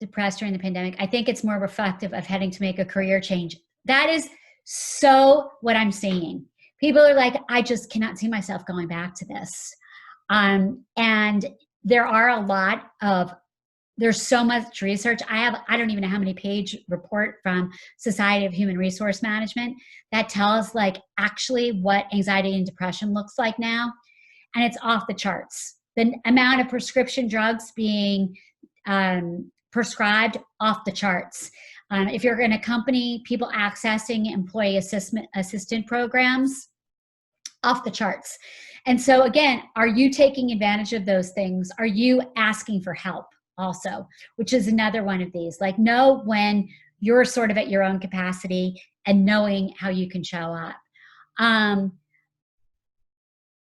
depressed during the pandemic. I think it's more reflective of heading to make a career change. That is so what I'm seeing. people are like, I just cannot see myself going back to this. And there are a lot of, there's so much research. I don't even know how many page report from Society of Human Resource Management that tells like actually what anxiety and depression looks like now. And it's off the charts. The amount of prescription drugs being prescribed, off the charts. If you're in a company, people accessing employee assistant programs, off the charts. And so again, are you taking advantage of those things? Are you asking for help also, which is another one of these? Like, know when you're sort of at your own capacity and knowing how you can show up.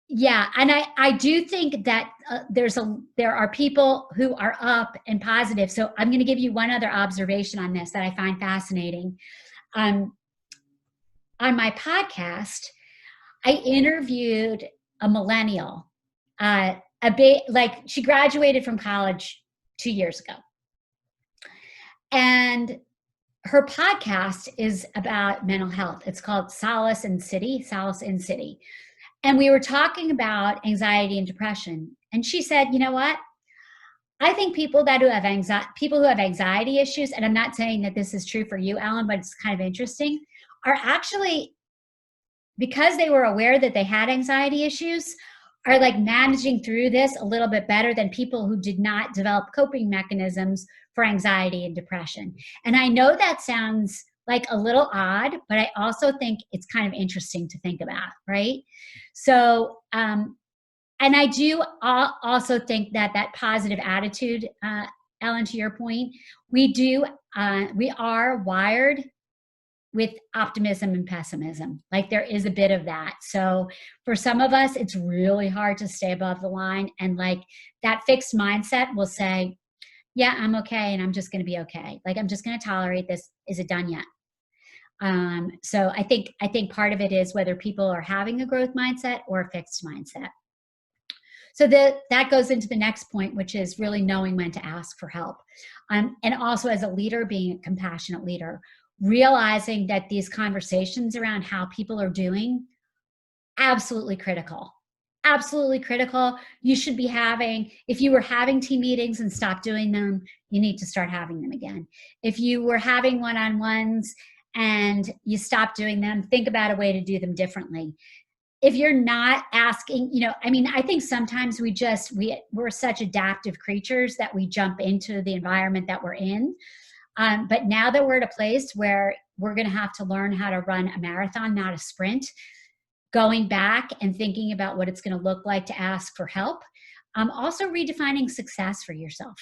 Yeah, and I do think that there are people who are up and positive. So I'm going to give you one other observation on this that I find fascinating. On my podcast, I interviewed a millennial, like she graduated from college 2 years ago. And her podcast is about mental health. It's called Solace in City. And we were talking about anxiety and depression. And she said, you know what? I think people who have anxiety issues, and I'm not saying that this is true for you, Ellen, but it's kind of interesting, are actually, because they were aware that they had anxiety issues, are like managing through this a little bit better than people who did not develop coping mechanisms for anxiety and depression. And I know that sounds like a little odd, but I also think it's kind of interesting to think about, right? So, and I do also think that positive attitude, Ellen, to your point, we are wired with optimism and pessimism. Like there is a bit of that. So for some of us, it's really hard to stay above the line. And like that fixed mindset will say, yeah, I'm okay. And I'm just going to be okay. Like, I'm just going to tolerate this. Is it done yet? So I think part of it is whether people are having a growth mindset or a fixed mindset. So that goes into the next point, which is really knowing when to ask for help. And also as a leader, being a compassionate leader, realizing that these conversations around how people are doing, absolutely critical. Absolutely critical. You should be having, if you were having team meetings and stopped doing them, you need to start having them again. If you were having one-on-ones and you stopped doing them, think about a way to do them differently. If you're not asking, I think sometimes we're such adaptive creatures that we jump into the environment that we're in. But now that we're at a place where we're going to have to learn how to run a marathon, not a sprint, going back and thinking about what it's going to look like to ask for help. Also redefining success for yourself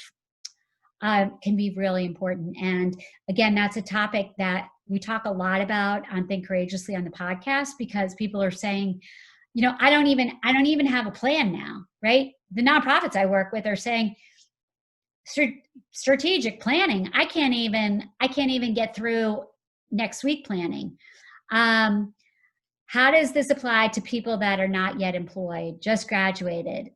can be really important. And again, that's a topic that we talk a lot about on Think Courageously on the podcast, because people are saying, I don't even have a plan now, right? The nonprofits I work with are saying, strategic planning, I can't even get through next week planning. How does this apply to people that are not yet employed, just graduated?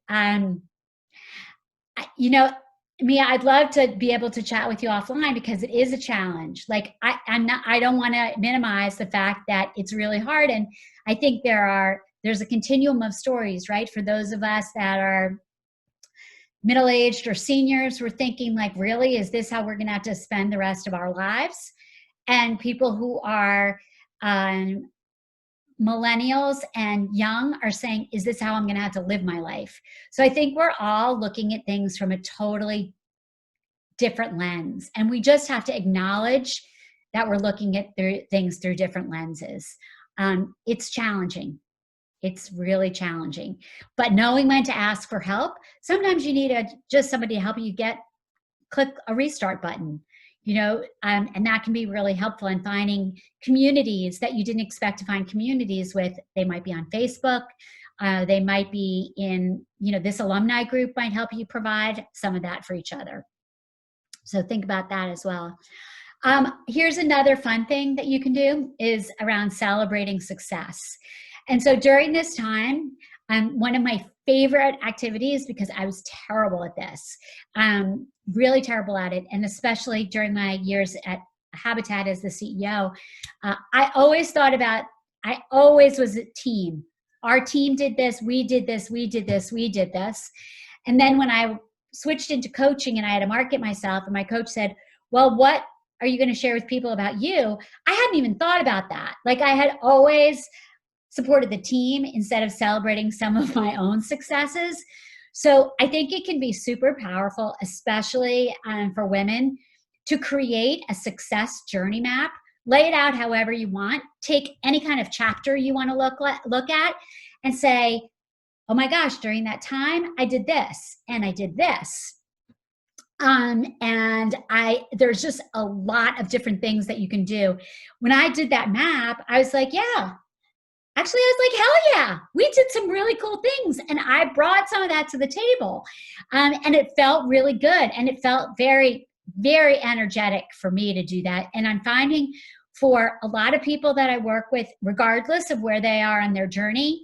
Mia, I'd love to be able to chat with you offline, because it is a challenge. Like I don't want to minimize the fact that it's really hard. And I think there's a continuum of stories, right? For those of us that are middle-aged or seniors, we're thinking like, really, is this how we're going to have to spend the rest of our lives? And people who are millennials and young are saying, is this how I'm going to have to live my life? So I think we're all looking at things from a totally different lens. And we just have to acknowledge that we're looking at things through different lenses. It's challenging. It's really challenging. But knowing when to ask for help, sometimes you need just somebody to help you click a restart button. And that can be really helpful in finding communities that you didn't expect to find communities with. They might be on Facebook. They might be in, this alumni group might help you provide some of that for each other. So think about that as well. Here's another fun thing that you can do is around celebrating success. And so during this time, one of my favorite activities, because I was terrible at this, really terrible at it, and especially during my years at Habitat as the CEO, I always thought about I always was a team. Our team did this, we did this, we did this, we did this. And then when I switched into coaching and I had to market myself, and my coach said, well, what are you going to share with people about you? I hadn't even thought about that. Like, I had always supported the team instead of celebrating some of my own successes. So I think it can be super powerful, especially for women, to create a success journey map. Lay it out however you want. Take any kind of chapter you want to look at and say, oh my gosh, during that time, I did this and I did this. And there's just a lot of different things that you can do. When I did that map, I was like, yeah. Actually, I was like, hell yeah, we did some really cool things. And I brought some of that to the table. And it felt really good. And it felt very, very energetic for me to do that. And I'm finding for a lot of people that I work with, regardless of where they are on their journey,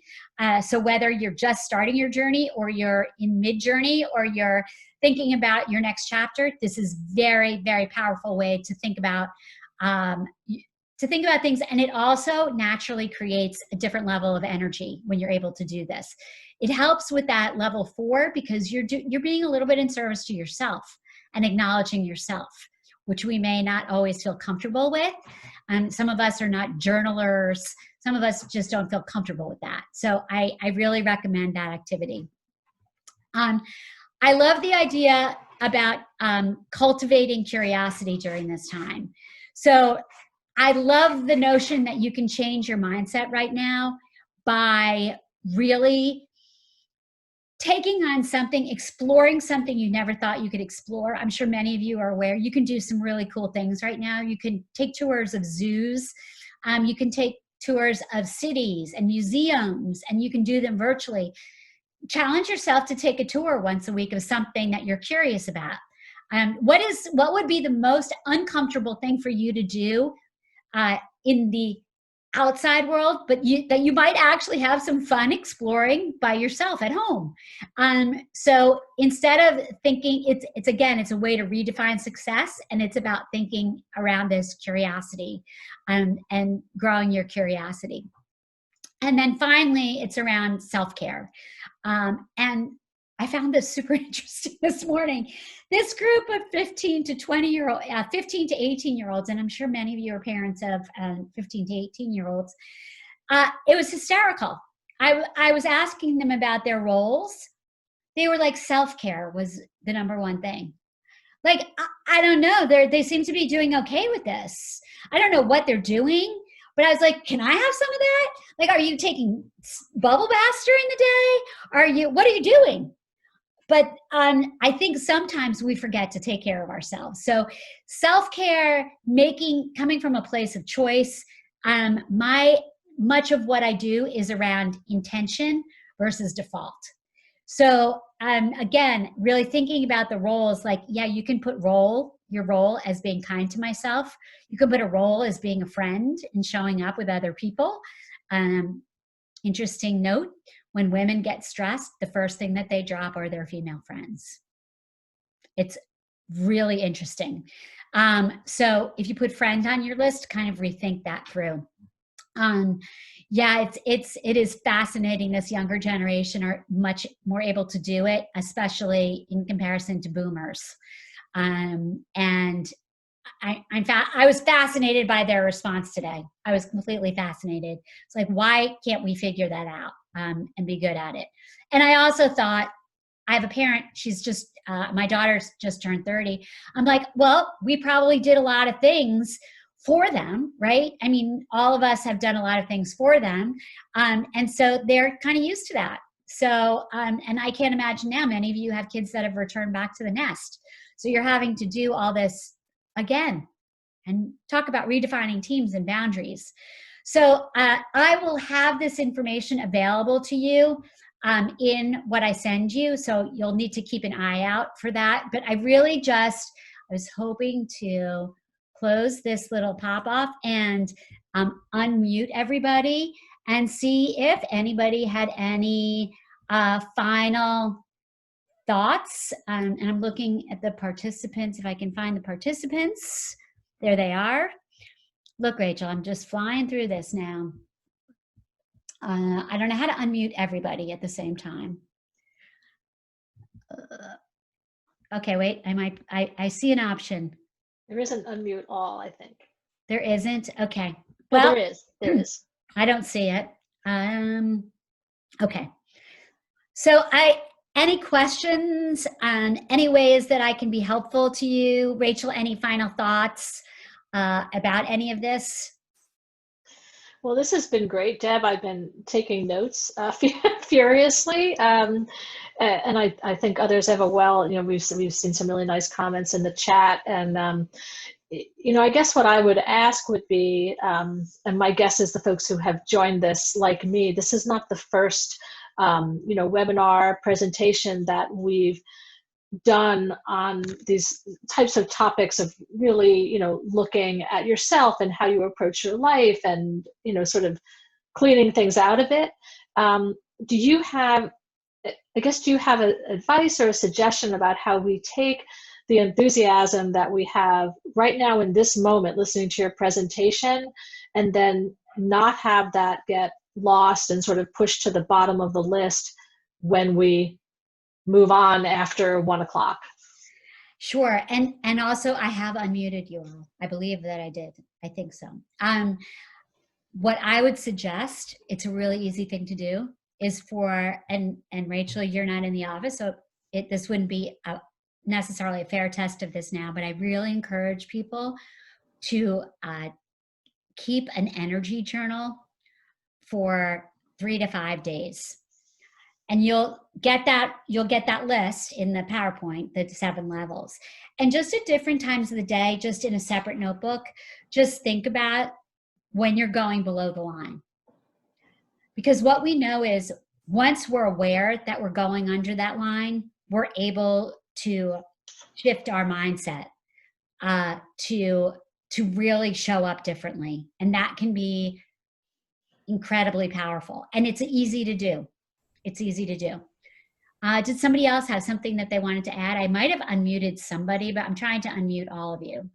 so whether you're just starting your journey or you're in mid-journey or you're thinking about your next chapter, this is very, very powerful way to think about things. And it also naturally creates a different level of energy when you're able to do this. It helps with that level 4 because you're being a little bit in service to yourself and acknowledging yourself, which we may not always feel comfortable with. Some of us are not journalers. Some of us just don't feel comfortable with that. So I really recommend that activity. I love the idea about cultivating curiosity during this time. So I love the notion that you can change your mindset right now by really taking on something, exploring something you never thought you could explore. I'm sure many of you are aware you can do some really cool things right now. You can take tours of zoos. You can take tours of cities and museums, and you can do them virtually. Challenge yourself to take a tour once a week of something that you're curious about. What would be the most uncomfortable thing for you to do in the outside world, but that you might actually have some fun exploring by yourself at home. So instead of thinking, it's a way to redefine success, and it's about thinking around this curiosity and growing your curiosity. And then finally, it's around self-care. And I found this super interesting this morning. This group of 15 to 18-year-olds, and I'm sure many of you are parents of 15 to 18-year-olds, it was hysterical. I was asking them about their roles. They were like, self-care was the number one thing. Like, I don't know, they seem to be doing okay with this. I don't know what they're doing, but I was like, can I have some of that? Like, are you taking bubble baths during the day? What are you doing? But I think sometimes we forget to take care of ourselves. So self-care, coming from a place of choice, much of what I do is around intention versus default. So again, really thinking about the roles, like, yeah, you can put your role as being kind to myself. You can put a role as being a friend and showing up with other people. Interesting note, when women get stressed, the first thing that they drop are their female friends. It's really interesting. So if you put friend on your list, kind of rethink that through. Yeah, it is fascinating. This younger generation are much more able to do it, especially in comparison to boomers. And I was fascinated by their response today. I was completely fascinated. It's like, why can't we figure that out and be good at it? And I also thought, I have a parent, she's just, my daughter's just turned 30. I'm like, well, we probably did a lot of things for them, right? I mean, all of us have done a lot of things for them. And so they're kind of used to that. So, and I can't imagine now, many of you have kids that have returned back to the nest. So you're having to do all this again and talk about redefining teams and boundaries. So I will have this information available to you in what I send you. So you'll need to keep an eye out for that. But I was hoping to close this little pop off and unmute everybody and see if anybody had any final thoughts. And I'm looking at the participants, if I can find the participants. There they are. Look, Rachel, I'm just flying through this now. I don't know how to unmute everybody at the same time. Okay, wait, I see an option. There isn't unmute all, I think. There isn't? Okay. Well, Well, there is. There is. I don't see it. Okay. So any questions on any ways that I can be helpful to you? Rachel, any final thoughts about any of this? Well, this has been great, Deb. I've been taking notes furiously, and I think others have as well. You know, we've seen some really nice comments in the chat, and you know, I guess what I would ask would be, and my guess is the folks who have joined this, like me, this is not the first you know, webinar presentation that we've done on these types of topics of really, you know, looking at yourself and how you approach your life and, you know, sort of cleaning things out of it. Do you have, I guess, do you have advice or a suggestion about how we take the enthusiasm that we have right now in this moment, listening to your presentation, and then not have that get lost and sort of pushed to the bottom of the list when we move on after 1 o'clock? Sure. And also I have unmuted you all. I believe that I did. I think so. What I would suggest, it's a really easy thing to do, is for, and Rachel, you're not in the office, so this wouldn't be necessarily a fair test of this now, but I really encourage people to keep an energy journal for 3 to 5 days. And you'll get that list in the PowerPoint, the 7 levels. And just at different times of the day, just in a separate notebook, just think about when you're going below the line. Because what we know is once we're aware that we're going under that line, we're able to shift our mindset to really show up differently. And that can be incredibly powerful. And it's easy to do. It's easy to do. Did somebody else have something that they wanted to add? I might have unmuted somebody, but I'm trying to unmute all of you.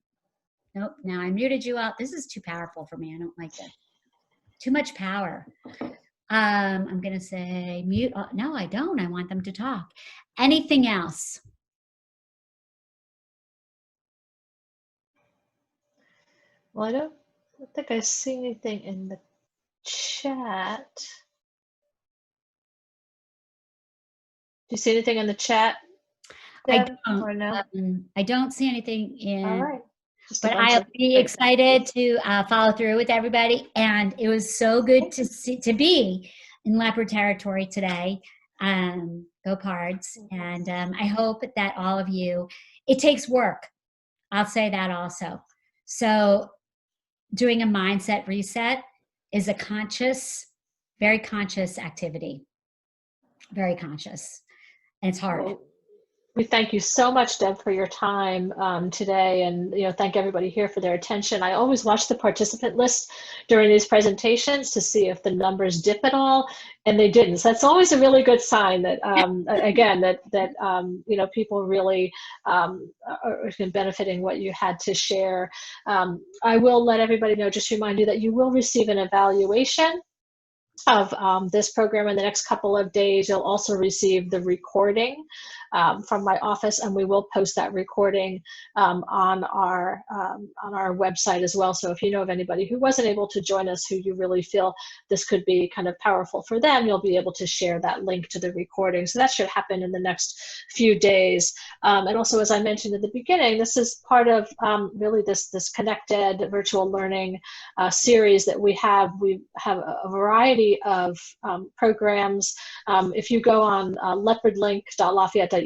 Nope, now I muted you out. This is too powerful for me. I don't like it. Too much power. I'm going to say mute. No, I don't. I want them to talk. Anything else? Well, I don't think I see anything in the chat. Do you see anything in the chat, Deb, or no? I don't see anything in. All right. But I'll be excited to follow through with everybody. And it was so good to be in leopard territory today. Go Cards. And I hope that all of you, it takes work. I'll say that also. So doing a mindset reset is a conscious, very conscious activity. Very conscious. And it's hard. Well, we thank you so much, Deb, for your time today, and thank everybody here for their attention. I always watch the participant list during these presentations to see if the numbers dip at all, and they didn't. So that's always a really good sign that, again, that people really are benefiting what you had to share. I will let everybody know, just remind you that you will receive an evaluation of this program in the next couple of days. You'll also receive the recording from my office, and we will post that recording on our website as well. So if you know of anybody who wasn't able to join us, who you really feel this could be kind of powerful for them, you'll be able to share that link to the recording. So that should happen in the next few days. And also, as I mentioned at the beginning, this is part of really this connected virtual learning series that we have. We have a variety of programs. If you go on leopardlink.lafayette.edu,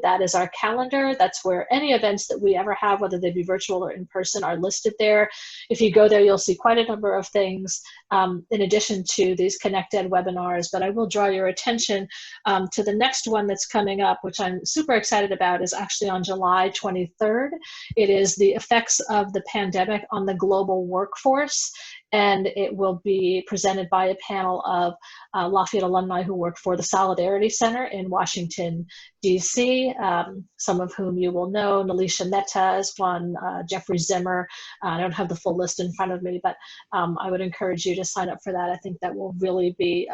that is our calendar. That's where any events that we ever have, whether they be virtual or in person, are listed there. If you go there, you'll see quite a number of things in addition to these connected webinars. But I will draw your attention to the next one that's coming up, which I'm super excited about, is actually on July 23rd. It is the effects of the pandemic on the global workforce, and it will be presented by a panel of Lafayette alumni who work for the Solidarity Center in Washington, DC, some of whom you will know. Nalisha Mehta is one, Jeffrey Zimmer. I don't have the full list in front of me, but I would encourage you to sign up for that. I think that will really be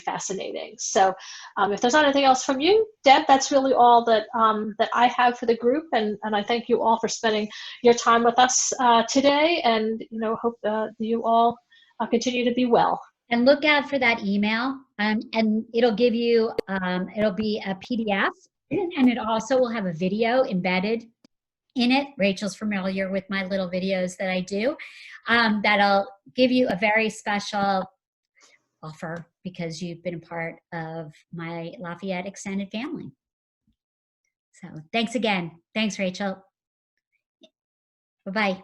fascinating. So if there's not anything else from you, Deb, that's really all that that I have for the group, and I thank you all for spending your time with us today, and hope you all continue to be well. And look out for that email, and it'll give you, it'll be a PDF, and it also will have a video embedded in it. Rachel's familiar with my little videos that I do. That'll give you a very special offer because you've been a part of my Lafayette extended family. So thanks again. Thanks, Rachel. Bye-bye.